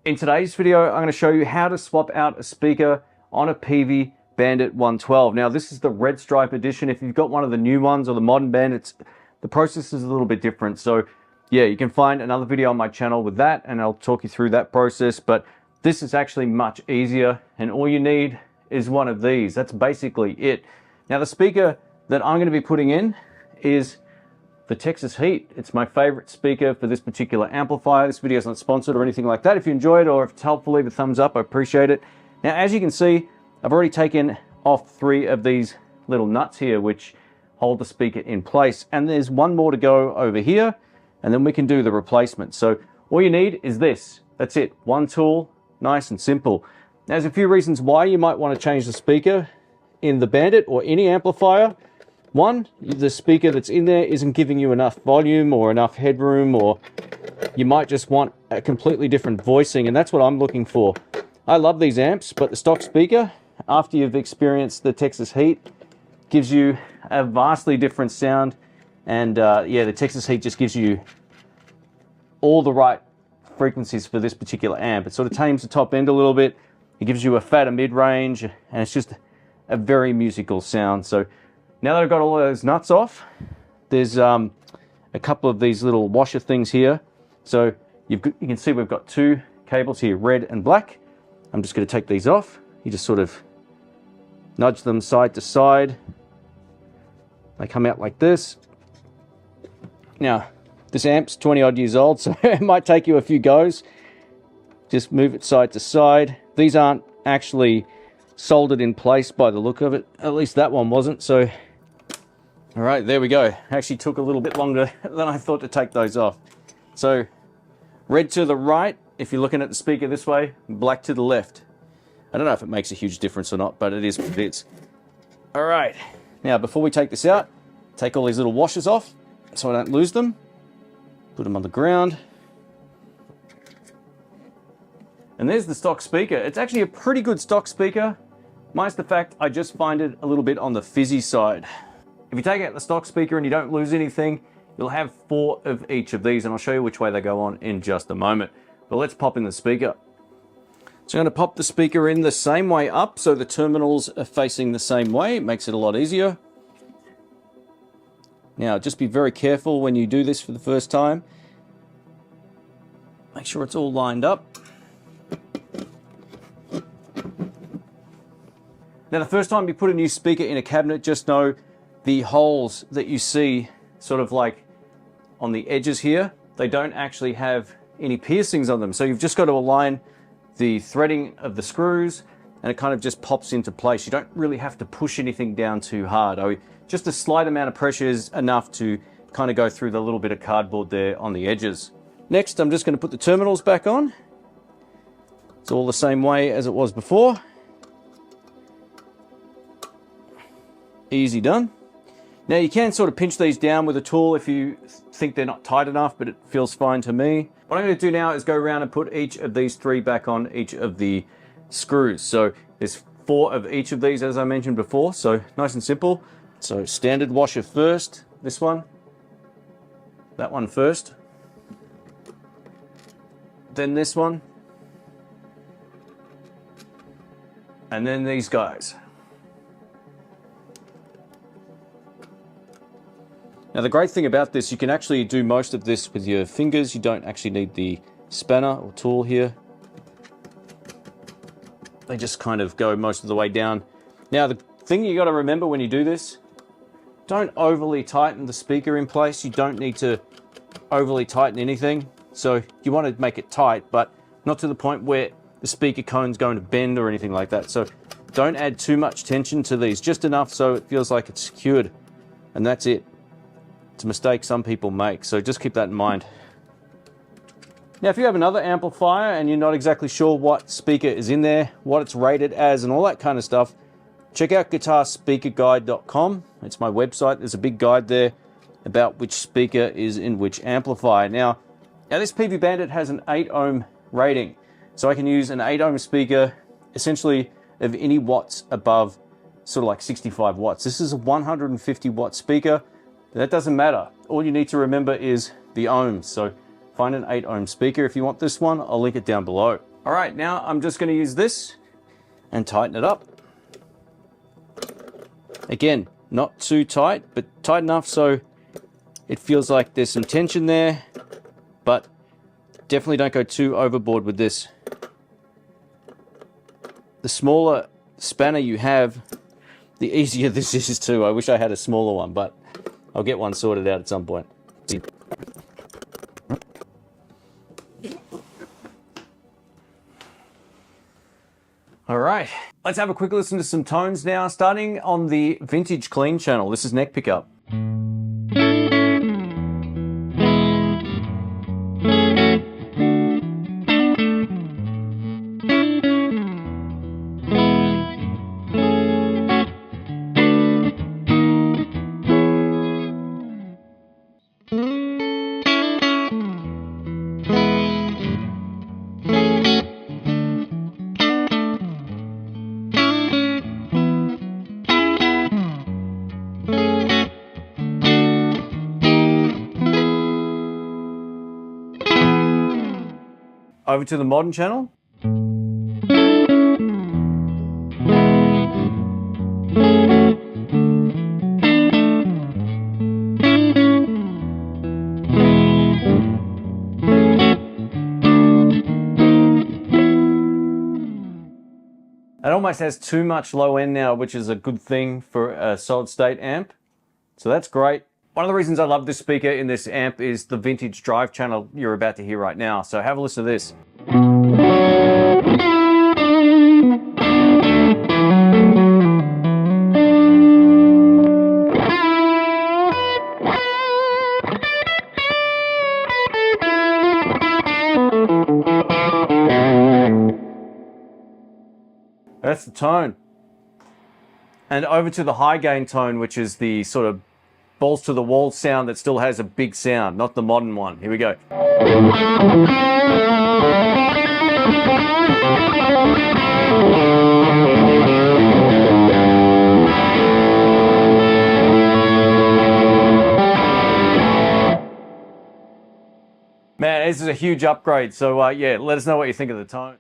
In today's video, I'm going to show you how to swap out a speaker on a Peavey Bandit 112. Now, this is the red stripe edition. If you've got one of the new ones or the modern Bandits, the process is a little bit different. So yeah, you can find another video on my channel with that, and I'll talk you through that process. But this is actually much easier, and all you need is one of these. That's basically it. Now, the speaker that I'm going to be putting in is the Texas Heat. It's my favorite speaker for this particular amplifier. This video is not sponsored or anything like that. If you enjoyed or if it's helpful, leave a thumbs up. I appreciate it. Now, as you can see, I've already taken off 3 of these little nuts here, which hold the speaker in place. And there's one more to go over here, and then we can do the replacement. So all you need is this. That's it. One tool, nice and simple. Now, there's a few reasons why you might want to change the speaker in the Bandit or any amplifier. One, the speaker that's in there isn't giving you enough volume or enough headroom, or you might just want a completely different voicing, and that's what I'm looking for. I love these amps, but the stock speaker, after you've experienced the Texas Heat, gives you a vastly different sound. And yeah, the Texas Heat just gives you all the right frequencies for this particular amp. It sort of tames the top end a little bit. It gives you a fatter mid-range, and it's just a very musical sound. So now that I've got all those nuts off, there's a couple of these little washer things here. So you can see we've got 2 cables here, red and black. I'm just going to take these off. You just sort of nudge them side to side. They come out like this. Now, this amp's 20 odd years old, so it might take you a few goes. Just move it side to side. These aren't actually soldered in place by the look of it. At least that one wasn't. So all right, there we go. Actually took a little bit longer than I thought to take those off. So red to the right if you're looking at the speaker this way, black to the left. I don't know if it makes a huge difference or not, but it is what it is. All right, now before we take this out, take all these little washers off so I don't lose them. Put them on the ground. And there's the stock speaker. It's actually a pretty good stock speaker, minus the fact I just find it a little bit on the fizzy side. If you take out the stock speaker and you don't lose anything, you'll have 4 of each of these, and I'll show you which way they go on in just a moment. But let's pop in the speaker. So I'm going to pop the speaker in the same way up, so the terminals are facing the same way. It makes it a lot easier. Now, just be very careful when you do this for the first time. Make sure it's all lined up. Now, the first time you put a new speaker in a cabinet, just know the holes that you see sort of like on the edges here, they don't actually have any piercings on them. So you've just got to align the threading of the screws, and it kind of just pops into place. You don't really have to push anything down too hard. Just a slight amount of pressure is enough to kind of go through the little bit of cardboard there on the edges. Next, I'm just going to put the terminals back on. It's all the same way as it was before. Easy done. Now, you can sort of pinch these down with a tool if you think they're not tight enough, but it feels fine to me. What I'm going to do now is go around and put each of these 3 back on each of the screws. So there's 4 of each of these, as I mentioned before, so nice and simple. So standard washer first, this one, that one first, then this one, and then these guys. Now, the great thing about this, you can actually do most of this with your fingers. You don't actually need the spanner or tool here. They just kind of go most of the way down. Now, the thing you got to remember when you do this, don't overly tighten the speaker in place. You don't need to overly tighten anything. So you want to make it tight, but not to the point where the speaker cone's going to bend or anything like that. So don't add too much tension to these, just enough so it feels like it's secured, and that's it. It's a mistake some people make, so just keep that in mind. Now, if you have another amplifier and you're not exactly sure what speaker is in there, what it's rated as, and all that kind of stuff, check out guitarspeakerguide.com. It's my website. There's a big guide there about which speaker is in which amplifier. Now this Peavey Bandit has an 8 ohm rating, so I can use an 8 ohm speaker essentially of any watts above sort of like 65 watts. This is a 150 watt speaker. That doesn't matter. All you need to remember is the ohms. So find an 8 ohm speaker if you want this one. I'll link it down below. All right, now I'm just going to use this and tighten it up. Again, not too tight, but tight enough so it feels like there's some tension there, but definitely don't go too overboard with this. The smaller spanner you have, the easier this is too. I wish I had a smaller one, but I'll get one sorted out at some point. All right, let's have a quick listen to some tones now, starting on the Vintage Clean channel. This is neck pickup. Over to the modern channel. It almost has too much low end now, which is a good thing for a solid state amp. So that's great. One of the reasons I love this speaker in this amp is the vintage drive channel you're about to hear right now. So have a listen to this. That's the tone. And over to the high gain tone, which is the sort of balls to the wall sound that still has a big sound, not the modern one. Here we go. Man, this is a huge upgrade. So yeah, let us know what you think of the tone.